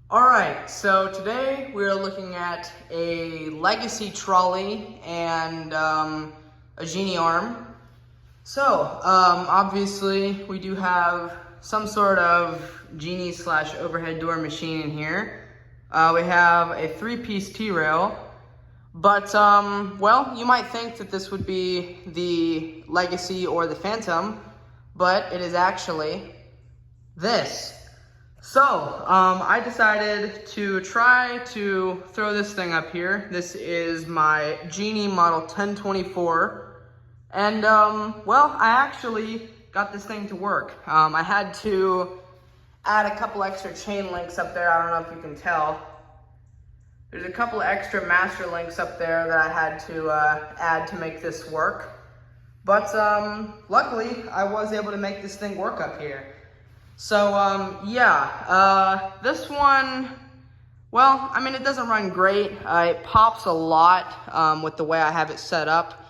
Alright, so today we're looking at a legacy trolley and a Genie arm. So, obviously we do have some sort of Genie slash overhead door machine in here. We have a 3-piece T-rail, but, well, you might think that this would be the legacy or the Phantom, but it is actually this. So, I decided to try to throw this thing up here. This is my Genie Model 1024. And, well, I actually got this thing to work. I had to add a couple extra chain links up there. I don't know if you can tell. There's a couple extra master links up there that I had to add to make this work. But, luckily, I was able to make this thing work up here. So, this one, well, I mean, it doesn't run great. It pops a lot with the way I have it set up.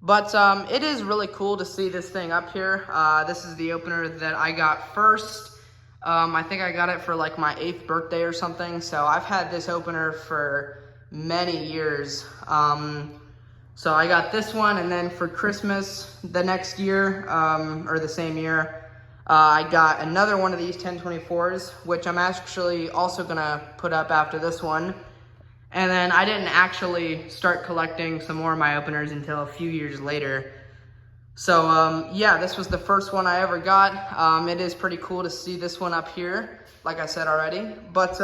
But it is really cool to see this thing up here. This is the opener that I got first. I think I got it for like my 8th birthday or something. So I've had this opener for many years. So I got this one, and then for Christmas the next year, or the same year, I got another one of these 1024s, which I'm actually also gonna put up after this one. And then I didn't actually start collecting some more of my openers until a few years later. So yeah, this was the first one I ever got. It is pretty cool to see this one up here, like I said already. But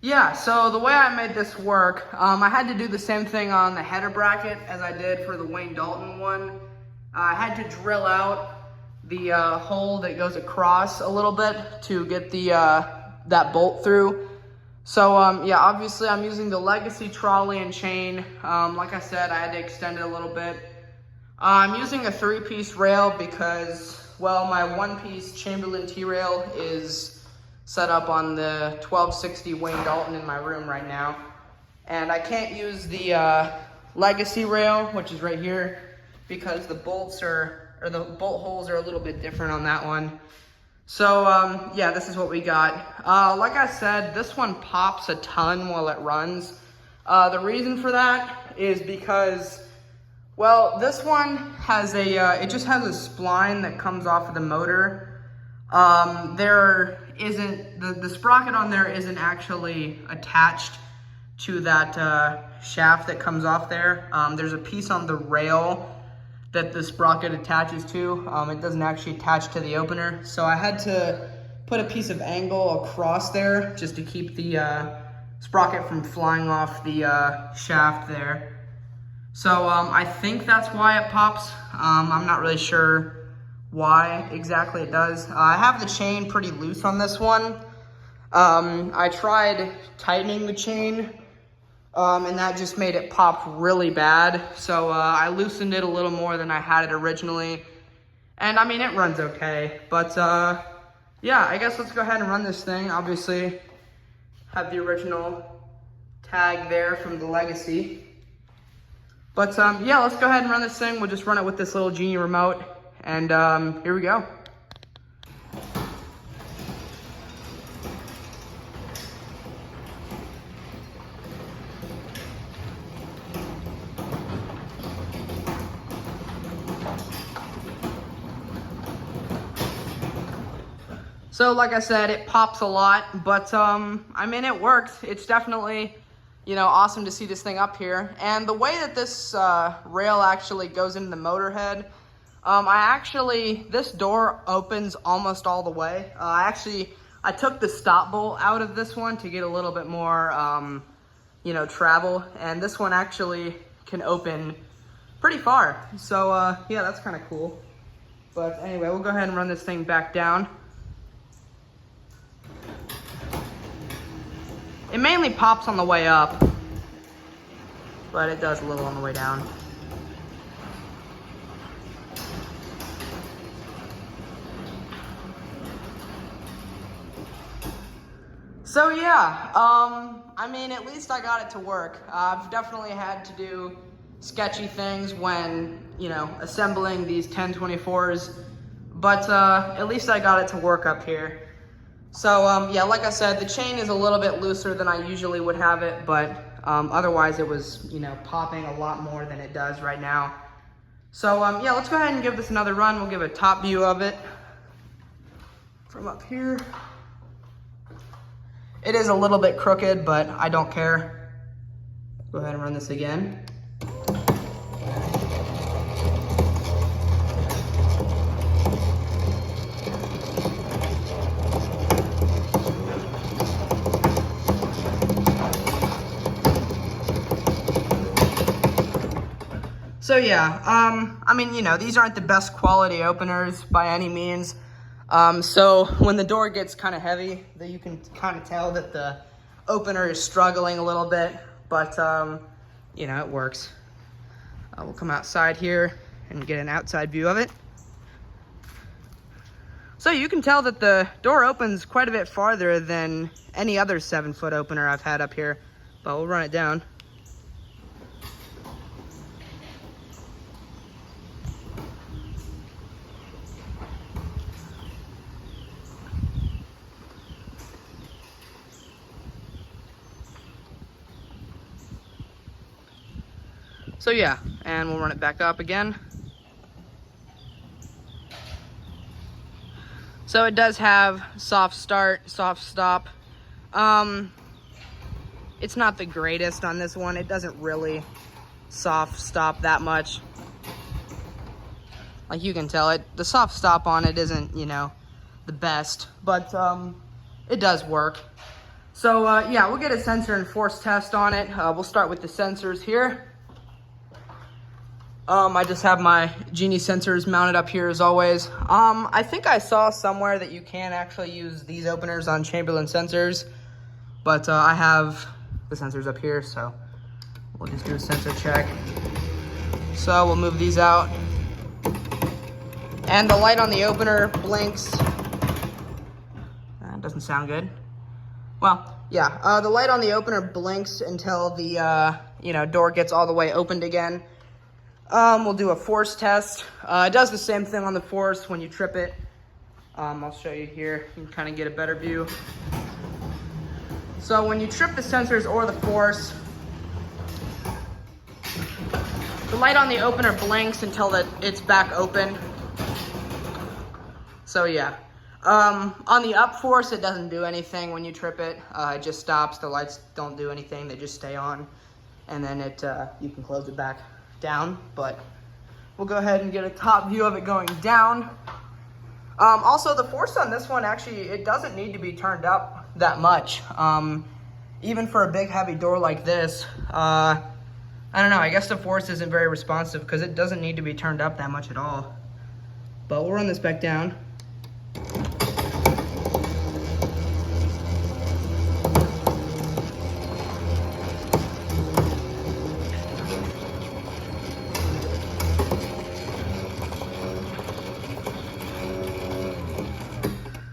yeah, so the way I made this work, I had to do the same thing on the header bracket as I did for the Wayne Dalton one. I had to drill out the hole that goes across a little bit to get the that bolt through. So yeah, obviously I'm using the legacy trolley and chain. Like I said, I had to extend it a little bit. I'm using a 3-piece rail because, well, my 1-piece Chamberlain T-rail is set up on the 1260 Wayne Dalton in my room right now, and I can't use the legacy rail, which is right here, because the bolts the bolt holes are a little bit different on that one. So, yeah, this is what we got. Like I said, this one pops a ton while it runs. The reason for that is because, well, this one has it just has a spline that comes off of the motor. There isn't, the sprocket on there isn't actually attached to that shaft that comes off there. There's a piece on the rail that the sprocket attaches to. It doesn't actually attach to the opener. So I had to put a piece of angle across there just to keep the sprocket from flying off the shaft there. So I think that's why it pops. I'm not really sure why exactly it does. I have the chain pretty loose on this one. I tried tightening the chain, and that just made it pop really bad. So I loosened it a little more than I had it originally. And I mean, it runs okay. But yeah, I guess let's go ahead and run this thing. Obviously, have the original tag there from the legacy. But yeah, let's go ahead and run this thing. We'll just run it with this little Genie remote. And here we go. So like I said, it pops a lot, but I mean, it works. It's definitely, you know, awesome to see this thing up here. And the way that this rail actually goes into the motor head, this door opens almost all the way. I took the stop bolt out of this one to get a little bit more, you know, travel. And this one actually can open pretty far. So yeah, that's kind of cool. But anyway, we'll go ahead and run this thing back down. It mainly pops on the way up, but it does a little on the way down. So yeah, I mean, at least I got it to work. I've definitely had to do sketchy things when, you know, assembling these 1024s, but at least I got it to work up here. So yeah, like I said, the chain is a little bit looser than I usually would have it, but otherwise it was, you know, popping a lot more than it does right now. So yeah, let's go ahead and give this another run. We'll give a top view of it from up here. It is a little bit crooked, but I don't care. Go ahead and run this again. So yeah, I mean, you know, these aren't the best quality openers by any means. So when the door gets kind of heavy, you can kind of tell that the opener is struggling a little bit, but you know, it works. We'll come outside here and get an outside view of it. So you can tell that the door opens quite a bit farther than any other 7-foot opener I've had up here, but we'll run it down. So yeah, and we'll run it back up again. So it does have soft start, soft stop. It's not the greatest on this one. It doesn't really soft stop that much. Like you can tell, the soft stop on it isn't, you know, the best, but it does work. So yeah, we'll get a sensor and force test on it. We'll start with the sensors here. I just have my Genie sensors mounted up here as always. I think I saw somewhere that you can actually use these openers on Chamberlain sensors, but I have the sensors up here, so we'll just do a sensor check. So we'll move these out. And the light on the opener blinks. That doesn't sound good. Well, yeah, the light on the opener blinks until the you know, door gets all the way opened again. We'll do a force test. It does the same thing on the force when you trip it. I'll show you here. You can kind of get a better view. So when you trip the sensors or the force, the light on the opener blinks until it's back open. So yeah. On the up force, it doesn't do anything when you trip it. It just stops. The lights don't do anything. They just stay on. And then you can close it back down, but we'll go ahead and get a top view of it going down. Also, the force on this one, actually, it doesn't need to be turned up that much. Even for a big heavy door like this, I don't know, I guess the force isn't very responsive because it doesn't need to be turned up that much at all. But we'll run this back down.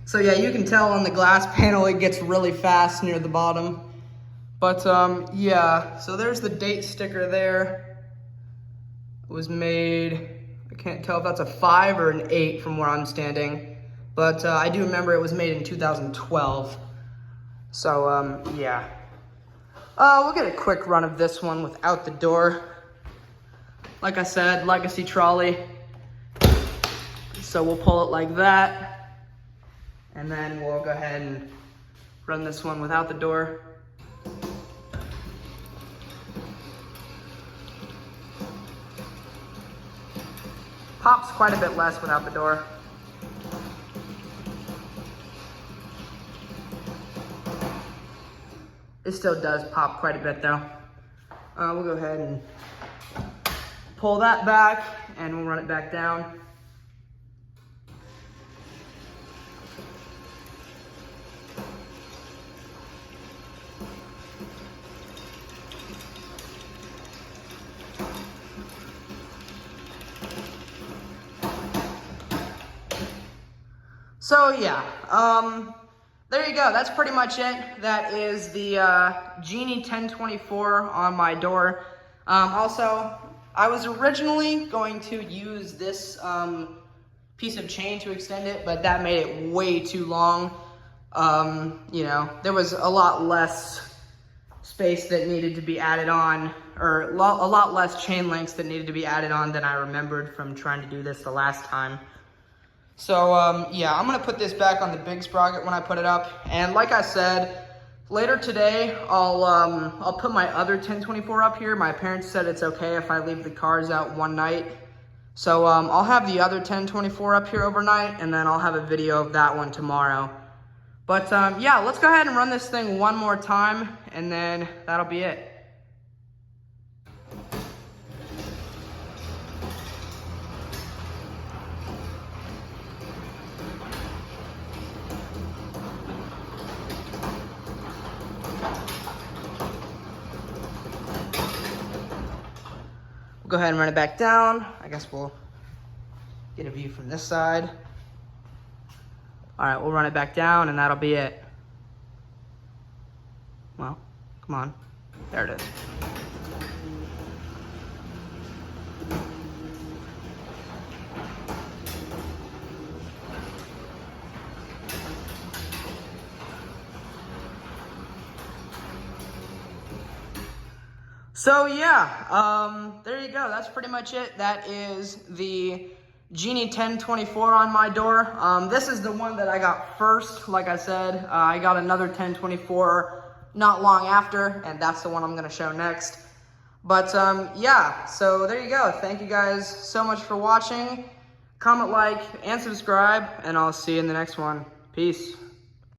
So yeah, you can tell on the glass panel it gets really fast near the bottom. But yeah, so there's the date sticker there. It was made, I can't tell if that's a 5 or an 8 from where I'm standing. But I do remember it was made in 2012. So yeah. We'll get a quick run of this one without the door. Like I said, legacy trolley. So we'll pull it like that. And then we'll go ahead and run this one without the door. Pops quite a bit less without the door. It still does pop quite a bit though. We'll go ahead and pull that back and we'll run it back down. So yeah, there you go. That's pretty much it. That is the Genie 1024 on my door. Also, I was originally going to use this piece of chain to extend it, but that made it way too long. You know, there was a lot less space that needed to be added on, or a lot less chain links that needed to be added on than I remembered from trying to do this the last time. So yeah, I'm gonna put this back on the big sprocket when I put it up. And like I said, later today, I'll put my other 1024 up here. My parents said it's okay if I leave the cars out one night. So I'll have the other 1024 up here overnight, and then I'll have a video of that one tomorrow. But yeah, let's go ahead and run this thing one more time, and then that'll be it. We'll go ahead and run it back down. I guess we'll get a view from this side. All right, we'll run it back down, and that'll be it. Well, come on. There it is. So yeah, there you go. That's pretty much it. That is the Genie 1024 on my door. This is the one that I got first. Like I said, I got another 1024 not long after, and that's the one I'm gonna show next. But yeah, so there you go. Thank you guys so much for watching. Comment, like, and subscribe, and I'll see you in the next one. Peace.